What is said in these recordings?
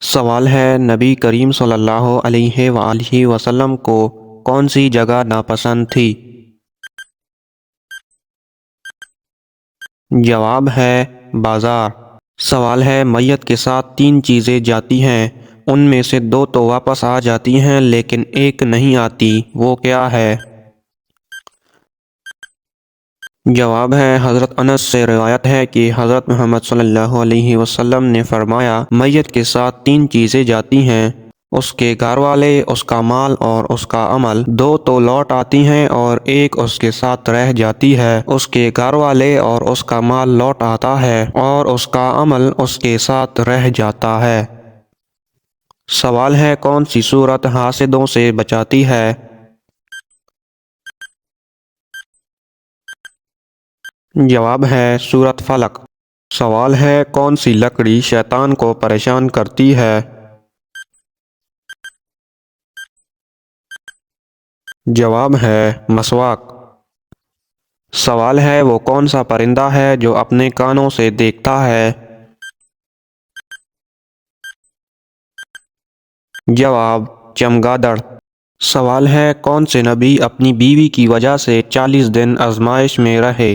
سوال ہے نبی کریم صلی اللہ علیہ وآلہ وسلم کو کون سی جگہ ناپسند تھی؟ جواب ہے بازار۔ سوال ہے میت کے ساتھ تین چیزیں جاتی ہیں، ان میں سے دو تو واپس آ جاتی ہیں لیکن ایک نہیں آتی، وہ کیا ہے؟ جواب ہے حضرت انس سے روایت ہے کہ حضرت محمد صلی اللہ علیہ وسلم نے فرمایا میت کے ساتھ تین چیزیں جاتی ہیں، اس کے گھر والے، اس کا مال اور اس کا عمل۔ دو تو لوٹ آتی ہیں اور ایک اس کے ساتھ رہ جاتی ہے۔ اس کے گھر والے اور اس کا مال لوٹ آتا ہے اور اس کا عمل اس کے ساتھ رہ جاتا ہے۔ سوال ہے کون سی سورت حاسدوں سے بچاتی ہے؟ جواب ہے سورت فلق۔ سوال ہے کون سی لکڑی شیطان کو پریشان کرتی ہے؟ جواب ہے مسواک۔ سوال ہے وہ کون سا پرندہ ہے جو اپنے کانوں سے دیکھتا ہے؟ جواب چمگادڑ۔ سوال ہے کون سے نبی اپنی بیوی کی وجہ سے 40 دن آزمائش میں رہے؟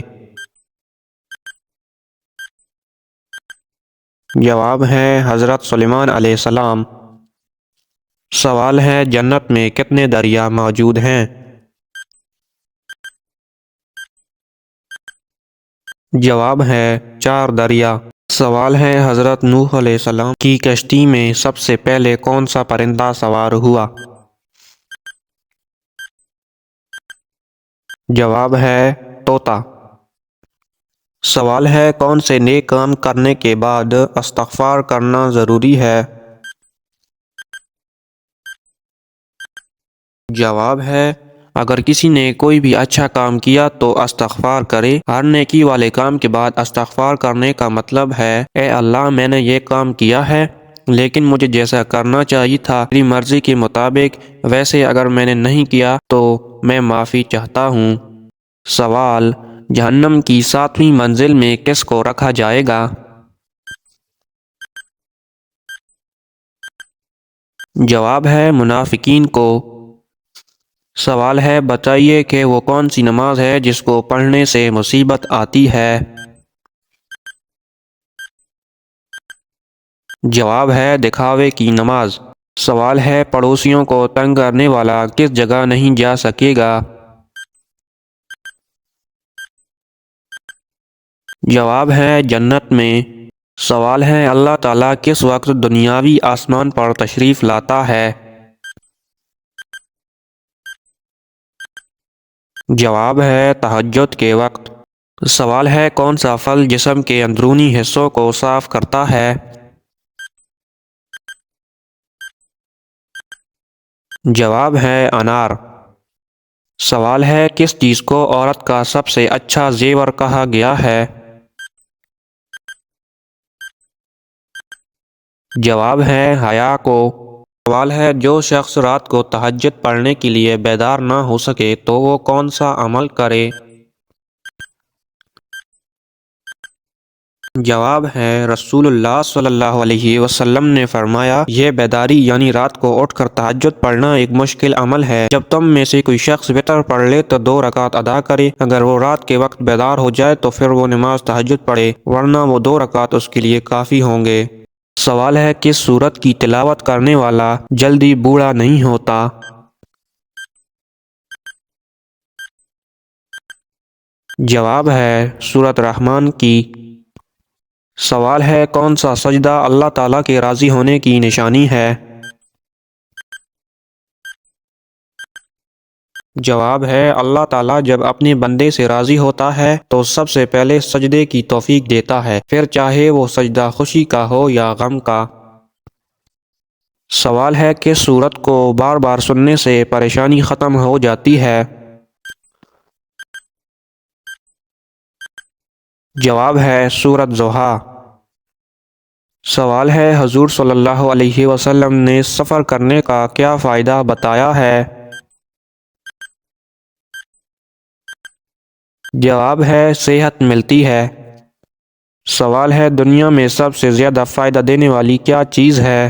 جواب ہے حضرت سلیمان علیہ السلام۔ سوال ہے جنت میں کتنے دریا موجود ہیں؟ جواب ہے 4 دریا۔ سوال ہے حضرت نوح علیہ السلام کی کشتی میں سب سے پہلے کون سا پرندہ سوار ہوا؟ جواب ہے طوطا۔ سوال ہے کون سے نیک کام کرنے کے بعد استغفار کرنا ضروری ہے؟ جواب ہے اگر کسی نے کوئی بھی اچھا کام کیا تو استغفار کرے۔ ہر نیکی والے کام کے بعد استغفار کرنے کا مطلب ہے اے اللہ میں نے یہ کام کیا ہے لیکن مجھے جیسا کرنا چاہیے تھا میری مرضی کے مطابق ویسے اگر میں نے نہیں کیا تو میں معافی چاہتا ہوں۔ سوال جہنم کی 7ویں منزل میں کس کو رکھا جائے گا؟ جواب ہے منافقین کو۔ سوال ہے بتائیے کہ وہ کون سی نماز ہے جس کو پڑھنے سے مصیبت آتی ہے؟ جواب ہے دکھاوے کی نماز۔ سوال ہے پڑوسیوں کو تنگ کرنے والا کس جگہ نہیں جا سکے گا؟ جواب ہے جنت میں۔ سوال ہے اللہ تعالیٰ کس وقت دنیاوی آسمان پر تشریف لاتا ہے؟ جواب ہے تہجد کے وقت۔ سوال ہے کون سا پھل جسم کے اندرونی حصوں کو صاف کرتا ہے؟ جواب ہے انار۔ سوال ہے کس چیز کو عورت کا سب سے اچھا زیور کہا گیا ہے؟ جواب ہے حیا کو۔ سوال ہے جو شخص رات کو تہجد پڑھنے کے لیے بیدار نہ ہو سکے تو وہ کون سا عمل کرے؟ جواب ہے رسول اللہ صلی اللہ علیہ وسلم نے فرمایا یہ بیداری یعنی رات کو اٹھ کر تہجد پڑھنا ایک مشکل عمل ہے۔ جب تم میں سے کوئی شخص وتر پڑھ لے تو 2 رکعت ادا کرے، اگر وہ رات کے وقت بیدار ہو جائے تو پھر وہ نماز تہجد پڑھے ورنہ وہ 2 رکعت اس کے لیے کافی ہوں گے۔ سوال ہے کس سورت کی تلاوت کرنے والا جلدی بوڑھا نہیں ہوتا؟ جواب ہے سورت رحمان کی۔ سوال ہے کون سا سجدہ اللہ تعالیٰ کے راضی ہونے کی نشانی ہے؟ جواب ہے اللہ تعالیٰ جب اپنے بندے سے راضی ہوتا ہے تو سب سے پہلے سجدے کی توفیق دیتا ہے، پھر چاہے وہ سجدہ خوشی کا ہو یا غم کا۔ سوال ہے کس سورت کو بار بار سننے سے پریشانی ختم ہو جاتی ہے؟ جواب ہے سورت ضحیٰ۔ سوال ہے حضور صلی اللہ علیہ وسلم نے سفر کرنے کا کیا فائدہ بتایا ہے؟ جواب ہے صحت ملتی ہے۔ سوال ہے دنیا میں سب سے زیادہ فائدہ دینے والی کیا چیز ہے؟